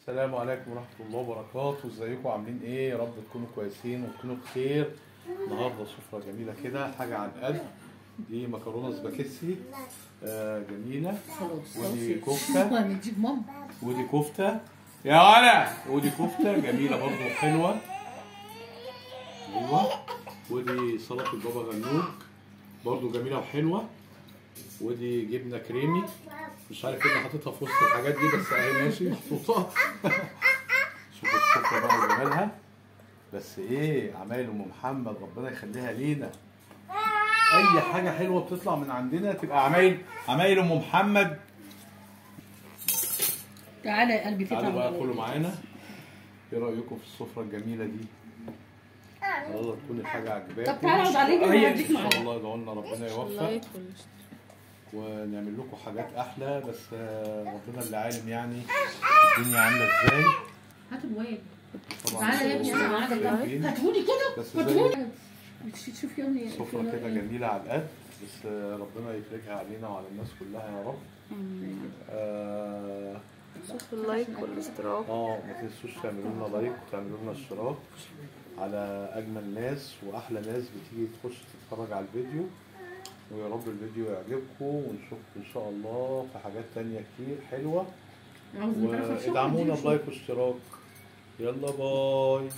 السلام عليكم ورحمة الله وبركاته. ازيكم عاملين ايه؟ يا رب تكونوا كويسين وتكونوا بخير. النهارده سفرة جميلة كده، حاجة عن قلب. دي مكرونة سباكيتي جميلة، ودي كفتة ودي كفتة يا ولا، ودي كفتة جميلة برضو حلوة. ايوه، ودي سلطة بابا غنوج برضو جميلة وحلوة. ودي جبنة كريمي، مش عارف ايه اللي حاططها في وسط الحاجات دي، بس اهي ماشي محطوطة. شوفوا السفرة بقى وجمالها. بس ايه عمايل ام محمد، ربنا يخليها لينا. اي حاجة حلوة بتطلع من عندنا تبقى عمايل ام محمد. تعالى يا قلبي، تعالوا بقى كلوا معانا. ايه رأيكم في السفرة الجميلة دي؟ الله تكون الحاجة عجباكم. طب تعالى اقعد عليك ونوديك معانا. ان شاء الله يدعوا لنا ربنا يوفق ونعمل لكم حاجات احلى، بس ربنا اللي عالم يعني الدنيا عامله ازاي. هات الواد. تعالى يا ابني، انا معاك. هاتهولي كده، هاتهولي. شوف يا ابني سفرة كده جميله على القد، بس ربنا يفرجها علينا وعلى الناس كلها يا رب. تنسوش اللايك والاشتراك. ما تنسوش تعملوا لنا لايك وتعملوا لنا اشتراك على اجمل ناس واحلى ناس بتيجي تخش تتفرج على الفيديو. ويا رب الفيديو يعجبكم، ونشوفكم ان شاء الله في حاجات تانية كتير حلوة. وادعمونا بلايك واشتراك. يلا باي.